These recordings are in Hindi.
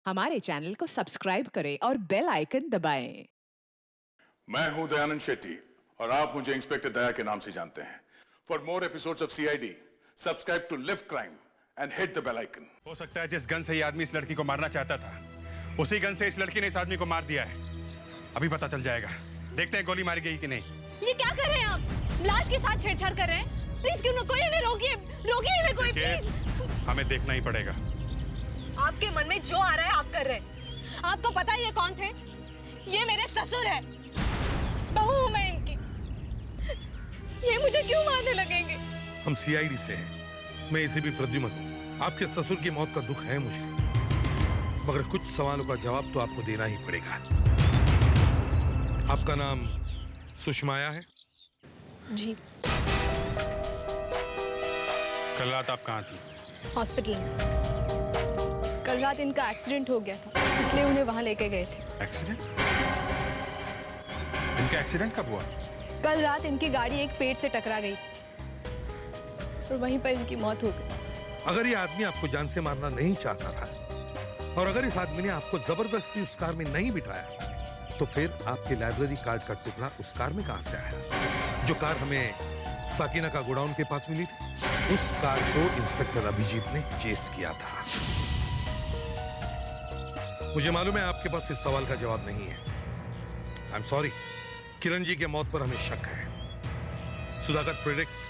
हमारे चैनल को सब्सक्राइब करें और बेल आइकन दबाएं। मैं हूं दयानंद शेट्टी और आप मुझे इंस्पेक्टर दया के नाम से जानते हैं। For more episodes of CID subscribe to lift crime and hit the bell icon. हो सकता है जिस गन से ये आदमी इस लड़की को मारना चाहता था, उसी गन से इस लड़की ने इस आदमी को मार दिया है। अभी पता चल जाएगा। देखते हैं गोली मारी गई कि नहीं। ये क्या कर रहे हैं आप? लाश के साथ छेड़छाड़ कर रहे हैं। प्लीज क्यों ना कोई इन्हें रोकिए, रोकिए इन्हें कोई प्लीज। हमें देखना ही पड़ेगा। आपके मन में जो आ रहा है आप कर रहे हैं। आपको पता है ये कौन थे? ये मेरे ससुर है, बहू हूं मैं इनकी। ये मुझे क्यों मारने लगेंगे? हम सीआईडी से हैं। मैं इसे भी प्रद्युम्न हूं। आपके ससुर की मौत का दुख है मुझे, मगर कुछ सवालों का जवाब तो आपको देना ही पड़ेगा। आपका नाम सुषमाया है? जी। कल रात आप कहाँ थी? हॉस्पिटल में। कल रात इनका एक्सीडेंट हो गया था, इसलिए उन्हें वहां लेके गए थे। एक्सीडेंट? इनका एक्सीडेंट कब हुआ? कल रात इनकी गाड़ी एक पेड़ से टकरा गई और वहीं पर इनकी मौत हो गई। अगर ये आदमी आपको जान से मारना नहीं चाहता था और अगर इस आदमी ने आपको जबरदस्ती उस कार में नहीं बिठाया, तो फिर आपके लाइब्रेरी कार्ड का टुकड़ा उस कार में कहां से आया? जो कार हमें साकिना का गोडाउन के पास मिली थी, उस कार को इंस्पेक्टर अभिजीत ने चेस किया था। मुझे मालूम है आपके पास इस सवाल का जवाब नहीं है। I am sorry. Kiran ji के मौत पर हमें शक है। सुधाकर फ्रेडरिक्स,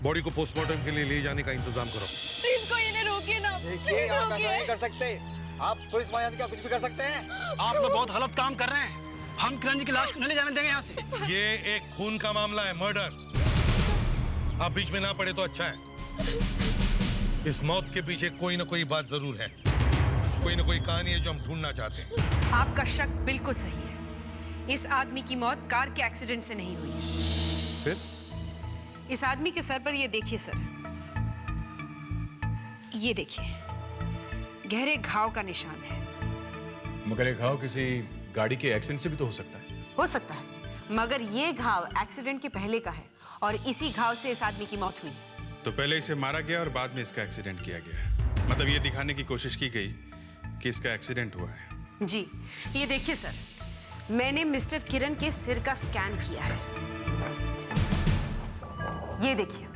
बॉडी को पोस्टमार्टम के लिए ले जाने का इंतजाम करो। प्लीज कोई इन्हें रोकिए ना। देखिए, आप ऐसा नहीं कर सकते। आप पुलिस महाराज का कुछ भी कर सकते हैं। आप लोग बहुत गलत काम कर रहे हैं। हम किरण जी की लाश को नहीं ले जाने देंगे यहाँ से। ये एक खून का मामला है, मर्डर। आप बीच में ना पड़े तो अच्छा है। इस मौत के पीछे कोई ना कोई बात जरूर है, कोई ना कोई कहानी है जो हम ढूंढना चाहते हैं। आपका शक बिल्कुल सही है। इस आदमी की मौत कार के एक्सीडेंट से नहीं हुई है। फिर? इस आदमी के सर पर ये देखिए सर, ये देखिए गहरे घाव का निशान है। मगर ये घाव किसी गाड़ी के एक्सीडेंट से भी तो हो सकता है। हो सकता है, मगर ये घाव एक्सीडेंट के पहले का है और इसी घाव से इस आदमी की मौत हुई। तो पहले इसे मारा गया और बाद में इसका एक्सीडेंट किया गया। मतलब ये दिखाने की कोशिश की गई कि इसका एक्सीडेंट हुआ है। जी, ये देखिए सर, मैंने मिस्टर किरण के सिर का स्कैन किया है। ये देखिए,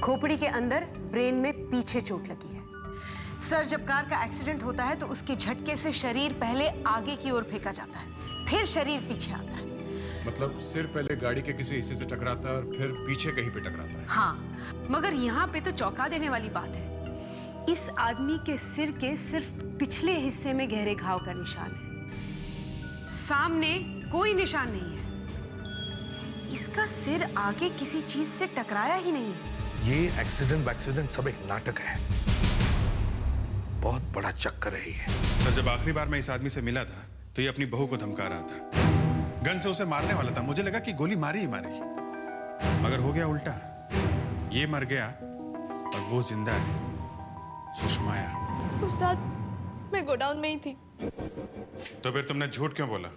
खोपड़ी के अंदर ब्रेन में पीछे चोट लगी है। सर, जब कार का एक्सीडेंट होता है तो उसके झटके से शरीर पहले आगे की ओर फेंका जाता है, फिर शरीर पीछे आता है। मतलब सिर पहले गाड़ी के किसी हिस्से से टकराता है और फिर पीछे कहीं पे टकराता है। हाँ, मगर यहाँ पे तो चौंका देने वाली बात है। इस आदमी के सिर के सिर्फ पिछले हिस्से में गहरे घाव का निशान है, सामने कोई निशान नहीं है। इसका सिर आगे किसी चीज से टकराया ही नहीं है। ये एक्सीडेंट सब एक नाटक है। बहुत बड़ा चक्कर है ये। सर, जब आखिरी बार मैं इस आदमी से मिला था तो ये अपनी बहू को धमका रहा था। गन से उसे मारने वाला था। मुझे लगा कि गोली मारी ही मारी, मगर हो गया उल्टा। ये मर गया और वो जिंदा है। सुषमाया। उस रात मैं गोडाउन में ही थी। तो फिर तुमने झूठ क्यों बोला?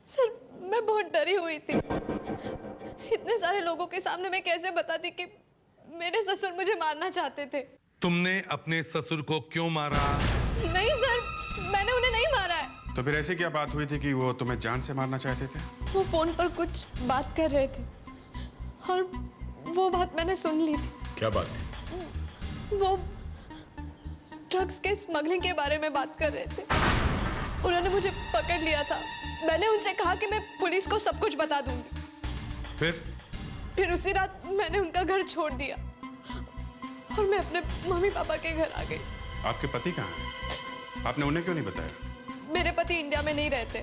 सर, मैं बहुत डरी हुई थी। इतने सारे लोगों के सामने मैं कैसे बताती कि मेरे ससुर मुझे मारना चाहते थे। तुमने अपने ससुर को क्यों मारा? नहीं सर, मैंने उन्हें नहीं मारा है। तो फिर ऐसी क्या बात हुई थी कि वो तुम्हें जान से मारना चाहते थे? वो फोन पर कुछ बात कर रहे थे और वो बात मैंने सुन ली थी। क्या बात थी? वो ड्रग्स के स्मगलिंग के बारे में बात कर रहे थे। उन्होंने मुझे पकड़ लिया था। मैंने उनसे कहा कि मैं पुलिस को सब कुछ बता दूंगी। फिर उसी रात मैंने उनका घर छोड़ दिया और मैं अपने मम्मी पापा के घर आ गई। आपके पति कहाँ हैं? आपने उन्हें क्यों नहीं बताया? मेरे पति इंडिया में नहीं रहते।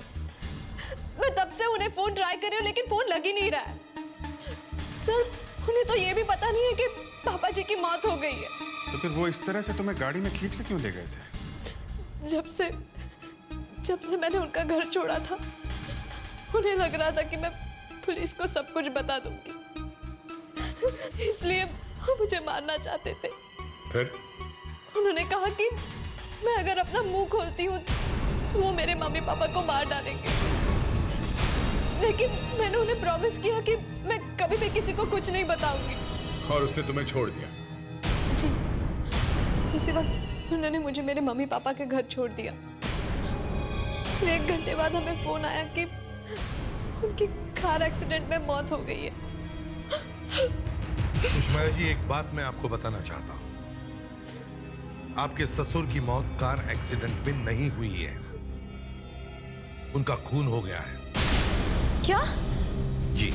मैं तब से उन्हें फोन ट्राई कर रही हूँ, लेकिन फोन लग ही नहीं रहा है। सर, उन्हें तो ये भी पता नहीं है कि पापा जी की मौत हो गई है। तो फिर वो इस तरह से तुम्हें गाड़ी में खींच के क्यों ले गए थे? जब से मैंने उनका घर छोड़ा था, उन्हें लग रहा था कि मैं पुलिस को सब कुछ बता दूंगी, इसलिए वो मुझे मारना चाहते थे। फिर उन्होंने कहा कि मैं अगर अपना मुंह खोलती हूँ तो वो मेरे मम्मी पापा को मार डालेंगे। लेकिन मैंने उन्हें प्रॉमिस किया कि मैं कभी भी किसी को कुछ नहीं बताऊंगी। और उसने तुम्हें छोड़ दिया? जी, उसी वक्त उन्होंने मुझे मेरे मम्मी पापा के घर छोड़ दिया। फिर 1 घंटे बाद हमें फोन आया कि उनकी कार एक्सीडेंट में मौत हो गई है। सुषमा जी, एक बात मैं आपको बताना चाहता हूं। आपके ससुर की मौत कार एक्सीडेंट में नहीं हुई है, उनका खून हो गया है। क्या? जी।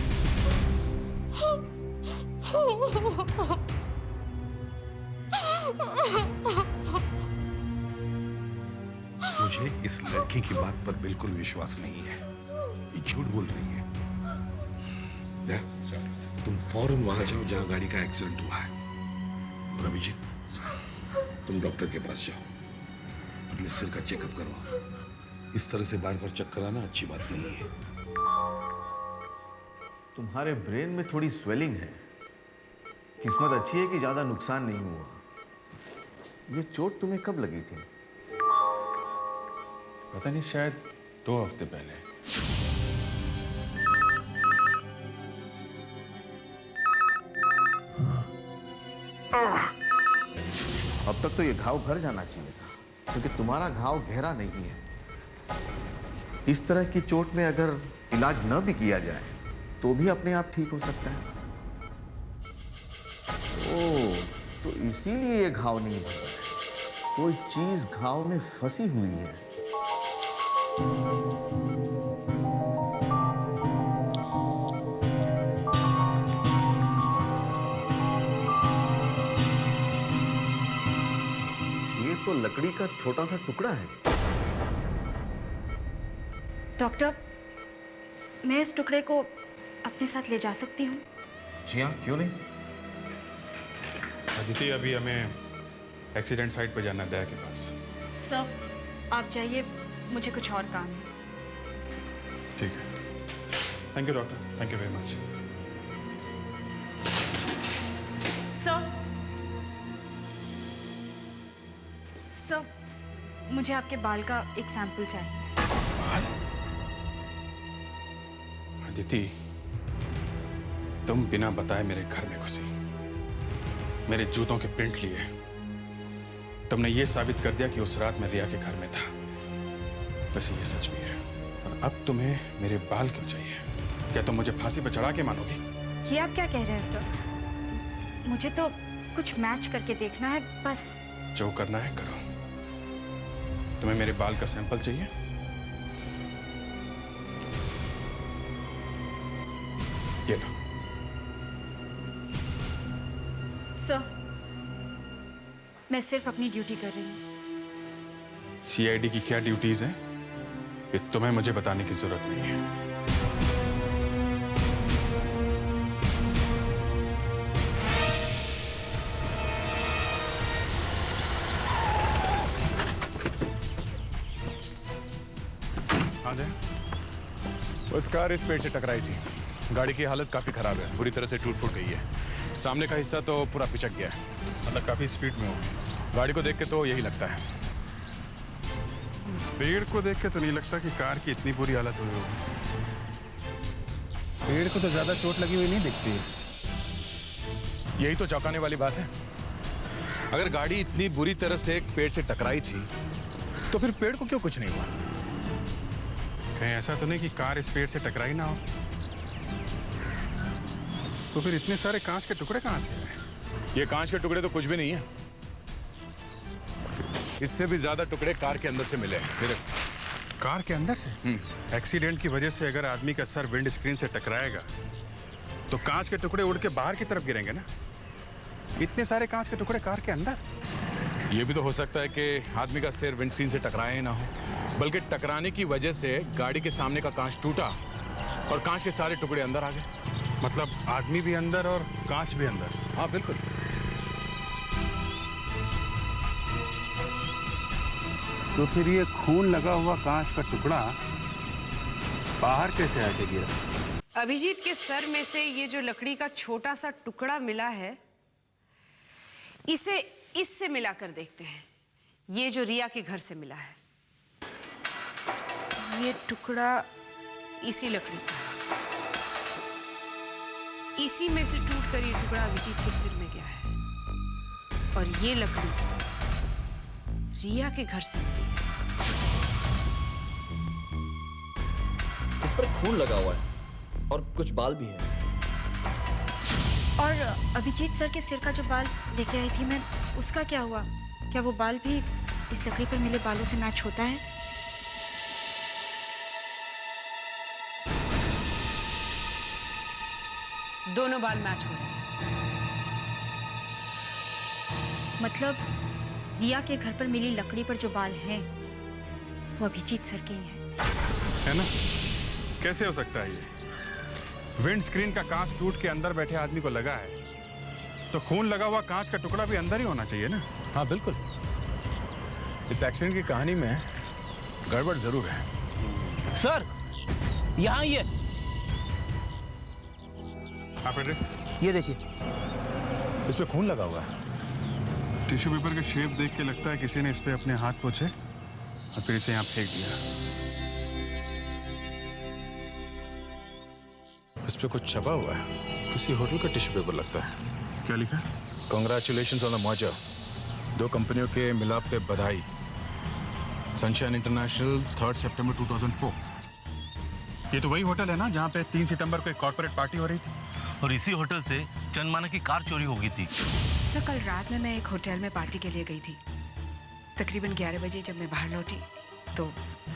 मुझे इस लड़की की बात पर बिल्कुल विश्वास नहीं है, ये झूठ बोल रही है। तुम फौरन वहां जाओ जहां गाड़ी का एक्सीडेंट हुआ है। और अभिजीत, तुम डॉक्टर के पास जाओ, अपने सिर का चेकअप करवाओ। इस तरह से बार बार चक्कर आना अच्छी बात नहीं है। तुम्हारे ब्रेन में थोड़ी स्वेलिंग है। किस्मत अच्छी है कि ज्यादा नुकसान नहीं हुआ। ये चोट तुम्हें कब लगी थी? पता नहीं, शायद 2 हफ्ते पहले। अब तक तो ये घाव भर जाना चाहिए था, क्योंकि तुम्हारा घाव गहरा नहीं है। इस तरह की चोट में अगर इलाज न भी किया जाए तो भी अपने आप ठीक हो सकता है। ओह, तो इसीलिए ये घाव नहीं भर रहा है। कोई चीज घाव में फंसी हुई है। ये तो लकड़ी का छोटा सा टुकड़ा है। डॉक्टर, मैं इस टुकड़े को अपने साथ ले जा सकती हूँ? जी हाँ, क्यों नहीं। अदिति, अभी हमें एक्सीडेंट साइट पे जाना है, दया के पास। सर, आप जाइए, मुझे कुछ और काम है। ठीक है। Thank you doctor, thank you very much. Sir, मुझे आपके बाल का एक सैंपल चाहिए। बाल? अदिति, तुम बिना बताए मेरे घर में घुसी, मेरे जूतों के प्रिंट लिए। तुमने ये साबित कर दिया कि उस रात मैं रिया के घर में था। वैसे ये सच भी है। और अब तुम्हें मेरे बाल क्यों चाहिए? क्या तुम मुझे फांसी पर चढ़ा के मानोगी? ये आप क्या कह रहे हैं सर? मुझे तो कुछ मैच करके देखना है बस। जो करना है करो। तुम्हें मेरे बाल का सैंपल चाहिए? ये लो। सर, मैं सिर्फ अपनी ड्यूटी कर रही हूँ। सीआईडी की क्या ड्यूटीज हैं, ये तुम्हें मुझे बताने की जरूरत नहीं है। आ जाए। बस कार इस पेड़ से टकराई थी। गाड़ी की हालत काफी खराब है, बुरी तरह से टूट फूट गई है। सामने का हिस्सा तो पूरा पिचक गया है। मतलब काफी स्पीड में हो। गाड़ी को देख के तो यही लगता है। स्पीड को देख के तो नहीं लगता कि कार की इतनी बुरी हालत हुई होगी। पेड़ को तो ज्यादा चोट लगी हुई नहीं दिखती। यही तो चौंकाने वाली बात है। अगर गाड़ी इतनी बुरी तरह से एक पेड़ से टकराई थी तो फिर पेड़ को क्यों कुछ नहीं हुआ? कहीं ऐसा तो नहीं कि कार इस पेड़ से टकराई ना हो? तो फिर इतने सारे कांच के टुकड़े कहां से आए? ये कांच के टुकड़े तो कुछ भी नहीं है। इससे भी ज्यादा टुकड़े कार के अंदर से मिले हैं। मेरे कार के अंदर से? एक्सीडेंट की वजह से अगर आदमी का सर विंड स्क्रीन से टकराएगा तो कांच के टुकड़े उड़ के बाहर की तरफ गिरेंगे ना। इतने सारे कांच के टुकड़े कार के अंदर? ये भी तो हो सकता है कि आदमी का सिर विंडस्क्रीन से टकराया ही ना हो, बल्कि टकराने की वजह से गाड़ी के सामने का कांच टूटा और कांच के सारे टुकड़े अंदर आ गए। मतलब आदमी भी अंदर और कांच भी अंदर? हाँ बिल्कुल। तो फिर ये खून लगा हुआ कांच का टुकड़ा बाहर कैसे आके गिरा? अभिजीत के सर में से ये जो लकड़ी का छोटा सा टुकड़ा मिला है, इसे इससे मिलाकर देखते हैं। ये जो रिया के घर से मिला है, ये टुकड़ा इसी लकड़ी का है। इसी में से टूटकर ये टुकड़ा अभिजीत के सिर में गया है। और ये लकड़ी रिया के घर से मिली है। इस पर खून लगा हुआ है और कुछ बाल भी हैं। और अभिजीत सर के सिर का जो बाल लेके आई थी मैं, उसका क्या हुआ? क्या वो बाल भी इस लकड़ी पर मिले बालों से मैच होता है? दोनों बाल मैच हो रहे हैं। मतलब रिया के घर पर मिली लकड़ी पर जो बाल हैं वो अभिजीत सर के ही हैं। है ना? कैसे हो सकता है ये? विंड स्क्रीन का कांच टूट के अंदर बैठे आदमी को लगा है, तो खून लगा हुआ कांच का टुकड़ा भी अंदर ही होना चाहिए ना? हाँ बिल्कुल। इस एक्सीडेंट की कहानी में गड़बड़ जरूर है। सर यहाँ ये आप एड्रेस ये देखिए, इस पे खून लगा हुआ है। टिश्यू पेपर का शेप देख के लगता है किसी ने इस पे अपने हाथ पोंछे और फिर इसे यहाँ फेंक दिया। इस पे कुछ छपा हुआ है, किसी होटल का टिश्यू पेपर लगता है। क्या लिखा? Congratulations on the merger. 2 कंपनियों के मिलाप पे बधाई। सनशाइन इंटरनेशनल 3 सितंबर 2004। ये तो वही होटल है ना जहाँ पे 3 सितंबर को एक कॉर्पोरेट पार्टी हो रही थी? और इसी होटल से चंदमाना की कार चोरी हो गई थी। सर कल रात में मैं एक होटल में पार्टी के लिए गई थी। तकरीबन 11 बजे जब मैं बाहर लौटी तो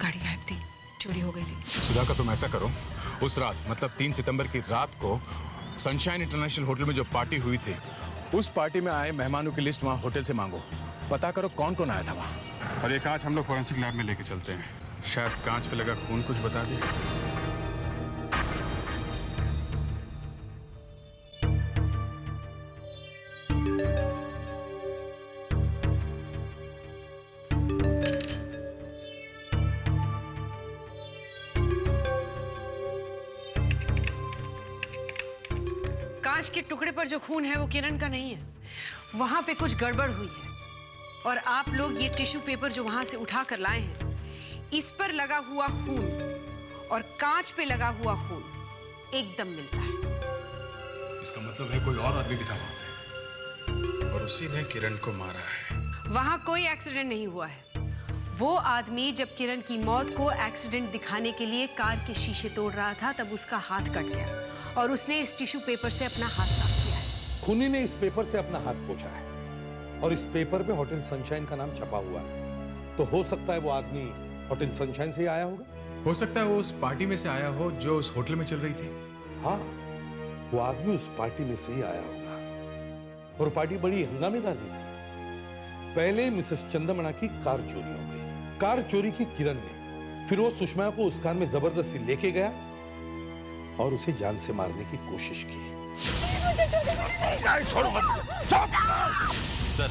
गाड़ी गायब थी, चोरी हो गई थी। सुधाकर तुम ऐसा करो, उस रात मतलब 3 सितंबर की रात को सनशाइन इंटरनेशनल होटल में जो पार्टी हुई थी, उस पार्टी में आए मेहमानों की लिस्ट वहाँ होटल से मांगो। पता करो कौन कौन आया था वहाँ। और ये कांच हम लोग फोरेंसिक लैब में लेके चलते हैं, शायद कांच पे लगा खून कुछ बता दे। कांच के टुकड़े पर जो खून है वो किरण का नहीं है, वहां पे कुछ गड़बड़ हुई है। और आप लोग ये टिश्यू पेपर जो वहां से उठा कर लाए हैं, इस पर लगा हुआ खून और कांच पे लगा हुआ खून एकदम मिलता है। इसका मतलब है कोई और आदमी भी था वहाँ पे और उसी ने किरण को मारा है। वहां कोई एक्सीडेंट नहीं हुआ है। वो आदमी जब किरण की मौत को एक्सीडेंट दिखाने के लिए कार के शीशे तोड़ रहा था, तब उसका हाथ कट गया और उसने इस टिश्यू पेपर से अपना हाथ साफ किया है। खूनी ने इस पेपर से अपना हाथ पोंछा है और इस पेपर पे होटल सनशाइन का नाम छपा हुआ है। तो हो सकता है वो आदमी होटल सनशाइन से ही आया होगा। हो सकता है वो उस पार्टी में से आया हो जो उस होटल में चल रही थी। हाँ, वो आदमी उस पार्टी में से ही आया होगा और पार्टी बड़ी हंगामेदार भी थी। पहले मिसेस चंद्रमणा की कार चोरी हो गई। कार चोरी की किरण ने, फिर वो सुषमा को उस कार में जबरदस्ती लेके गया और उसे जान से मारने की कोशिश की। छोड़ो मत। सर,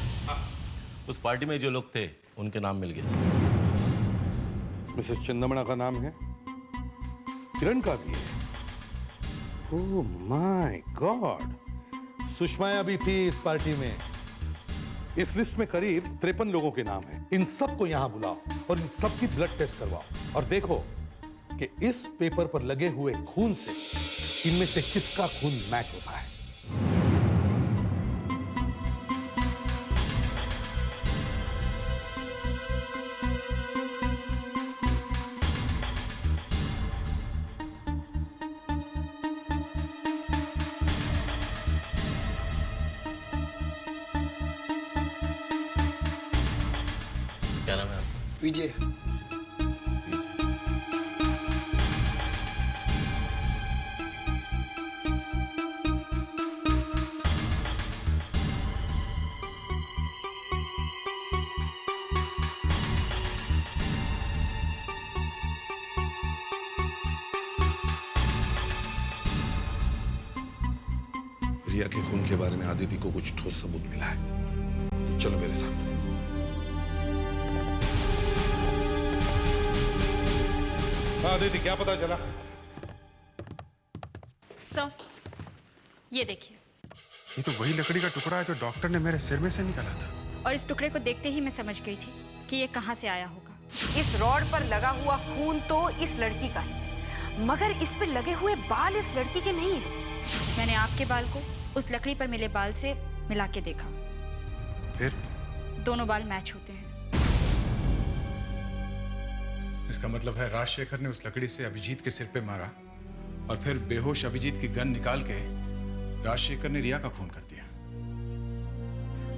उस पार्टी में जो लोग थे उनके नाम मिल गए सर। मिसेस चंद्रमणा का नाम है, किरण का भी है। ओह माय गॉड, सुषमा भी थी इस पार्टी में। इस लिस्ट में करीब 53 लोगों के नाम हैं। इन सबको यहां बुलाओ और इन सब की ब्लड टेस्ट करवाओ और देखो कि इस पेपर पर लगे हुए खून से इनमें से किसका खून मैच होता है। क्या नाम है आपका? विजय। रिया के खून के बारे में आदिति को कुछ ठोस सबूत मिला है। चलो मेरे साथ। आदिति, क्या पता चला? सर, ये देखिए। ये तो वही लकड़ी का टुकड़ा है जो डॉक्टर ने मेरे सिर में से निकाला था। और इस टुकड़े को देखते ही मैं समझ गई थी कि ये कहां से आया होगा। इस रॉड पर लगा हुआ खून तो इस लड़की का है, मगर इस पर लगे हुए बाल इस लड़की के नहीं है। मैंने आपके बाल को उस लकड़ी पर मिले बाल से मिला के देखा। फिर? दोनों बाल मैच होते हैं। इसका मतलब है राजशेखर ने उस लकड़ी से अभिजीत के सिर पे मारा और फिर बेहोश अभिजीत की गन निकाल के राजशेखर ने रिया का खून कर दिया।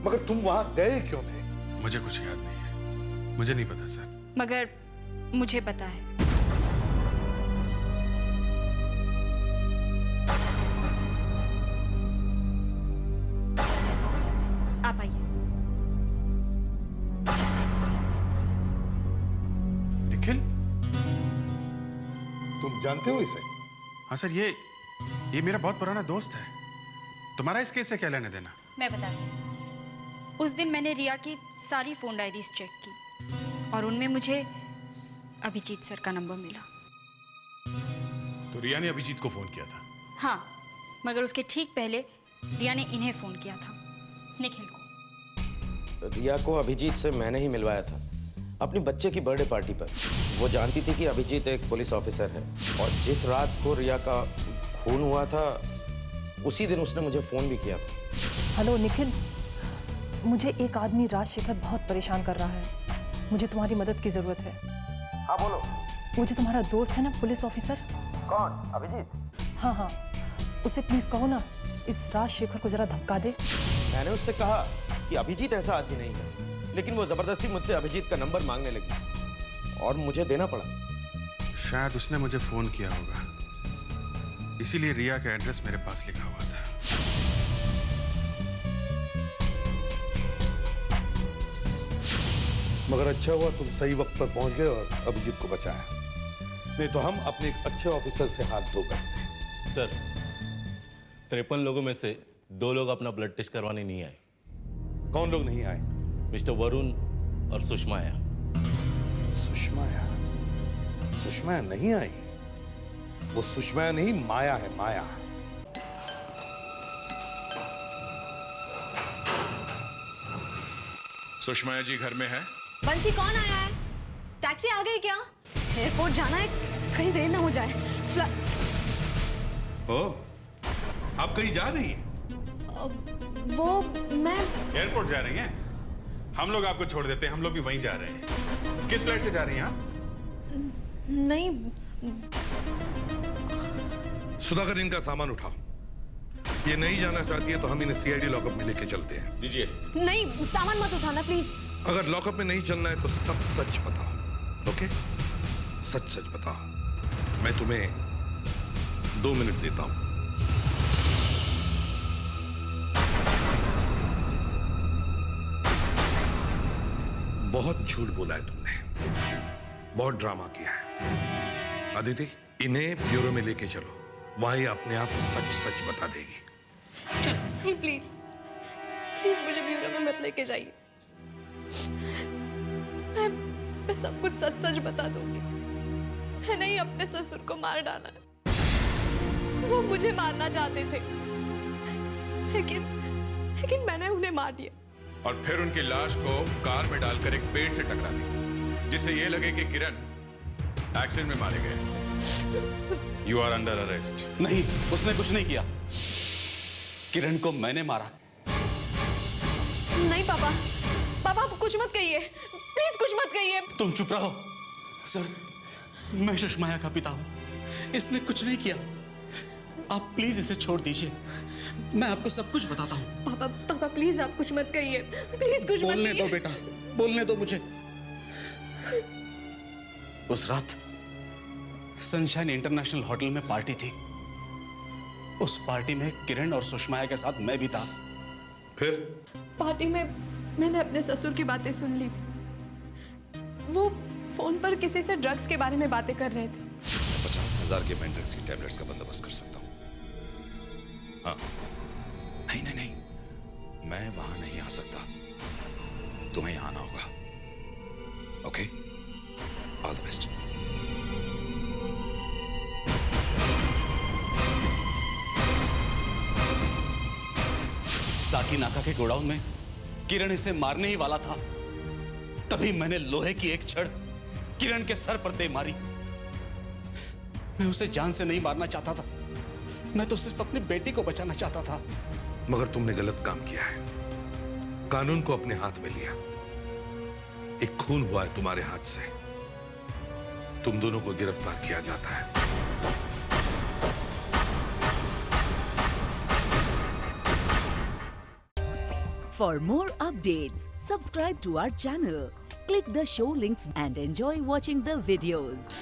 मगर तुम वहां गए क्यों थे? मुझे कुछ याद नहीं है, मुझे नहीं पता सर। मगर मुझे पता है। आप आइए। निखिल, तुम जानते हो इसे? हाँ सर, ये मेरा बहुत पुराना दोस्त है। तुम्हारा इस केस से क्या लेने देना? मैं बताती हूँ। उस दिन मैंने रिया की सारी फोन डायरीज चेक की और उनमें मुझे अभिजीत सर का नंबर मिला। तो रिया ने अभिजीत को फोन किया था? हाँ, मगर उसके ठीक पहले रिया ने इन्हें फोन किया था, निखिल को। रिया को अभिजीत से मैंने ही मिलवाया था अपनी बच्चे की बर्थडे पार्टी पर। वो जानती थी कि अभिजीत एक पुलिस ऑफिसर है और जिस रात को रिया का खून हुआ था उसी दिन उसने मुझे फोन भी किया था। हेलो निखिल, मुझे एक आदमी राजशेखर बहुत परेशान कर रहा है। मुझे तुम्हारी मदद की जरूरत है। हाँ बोलो। वो जो तुम्हारा दोस्त है ना, पुलिस ऑफिसर। कौन? अभिजीत? हाँ, उसे प्लीज कहो ना इस राजशेखर को जरा धमका दे। मैंने उससे कहा कि अभिजीत ऐसा आदमी नहीं है, लेकिन वो जबरदस्ती मुझसे अभिजीत का नंबर मांगने लगी और मुझे देना पड़ा। शायद उसने मुझे फोन किया होगा, इसीलिए रिया का एड्रेस मेरे पास लिखा हुआ था। मगर अच्छा हुआ तुम सही वक्त पर पहुंच गए और अभिजीत को बचाया, नहीं तो हम अपने एक अच्छे ऑफिसर से हाथ धो बैठते। सर, 53 लोगों में से 2 लोग अपना ब्लड टेस्ट करवाने नहीं आए। कौन लोग नहीं आए? मिस्टर वरुण और सुषमाया। सुषमाया नहीं आई। वो सुषमाया नहीं, माया है, माया। सुषमा जी घर में है? बंसी, कौन आया है? टैक्सी आ गई क्या? एयरपोर्ट जाना है, कहीं देर ना हो जाए। आप कहीं जा रही हैं? वो मैं एयरपोर्ट जा रही हैं? हम लोग आपको छोड़ देते हैं, हम लोग भी वहीं जा रहे हैं। किस फ्लाइट से जा रही हैं आप? नहीं। सुधाकर, इनका सामान उठाओ। ये नहीं जाना चाहती है तो हम इन्हें सीआईडी लॉकअप में लेके चलते हैं। दीजिए। नहीं, सामान मत उठाना प्लीज। अगर लॉकअप में नहीं चलना है तो सब सच बताओ, ओके? सच बताओ। मैं तुम्हें 2 मिनट देता हूं। बहुत झूठ बोला है तुमने, बहुत ड्रामा किया है। अदिति, इन्हें ब्यूरो में लेके चलो, वहां ये अपने आप सच बता देगी। नहीं, प्लीज मुझे ब्यूरो में मत लेके जाइए। मैं सब कुछ सच बता दूंगी। मैंने ही अपने ससुर को मार डाला है। वो मुझे मारना चाहते थे, लेकिन मैंने उन्हें मार दिया और फिर उनकी लाश को कार में डालकर एक पेड़ से टकरा दी, जिससे ये लगे कि किरण एक्सीडेंट में मारे गए। You are under arrest. नहीं, उसने कुछ नहीं किया। किरण को मैंने मारा। नहीं पापा, आप कुछ मत कहिए, प्लीज कुछ मत कहिए। तुम चुप रहो। सर, मैं सुषमाया का पिता हूं, इसने कुछ नहीं किया। आप प्लीज इसे छोड़ दीजिए, मैं आपको सब कुछ बताता हूं। पापा प्लीज आप कुछ मत कहिए, प्लीज कुछ मत कहिए। बोलने दो बेटा, बोलने दो मुझे। उस रात सनशाइन इंटरनेशनल होटल में पार्टी थी। उस पार्टी में किरण और सुषमाया के साथ मैं भी था। फिर पार्टी में मैंने अपने ससुर की बातें सुन ली थी। वो फोन पर किसी से ड्रग्स के बारे में बातें कर रहे थे। 50,000 के मेंड्रेक्स की टैबलेट्स का बंदोबस्त कर सकता हूं। हाँ, नहीं, मैं वहां नहीं आ सकता, तुम्हें यहां आना होगा। Okay, all the best. Sakinaka के गोडाउन में किरण इसे मारने ही वाला था, तभी मैंने लोहे की एक छड़ किरण के सर पर दे मारी। मैं उसे जान से नहीं मारना चाहता था, मैं तो सिर्फ अपनी बेटी को बचाना चाहता था। मगर तुमने गलत काम किया है, कानून को अपने हाथ में लिया। एक खून हुआ है तुम्हारे हाथ से, तुम दोनों को गिरफ्तार किया जाता है। For more updates, subscribe to our channel, click the show links and enjoy watching the videos.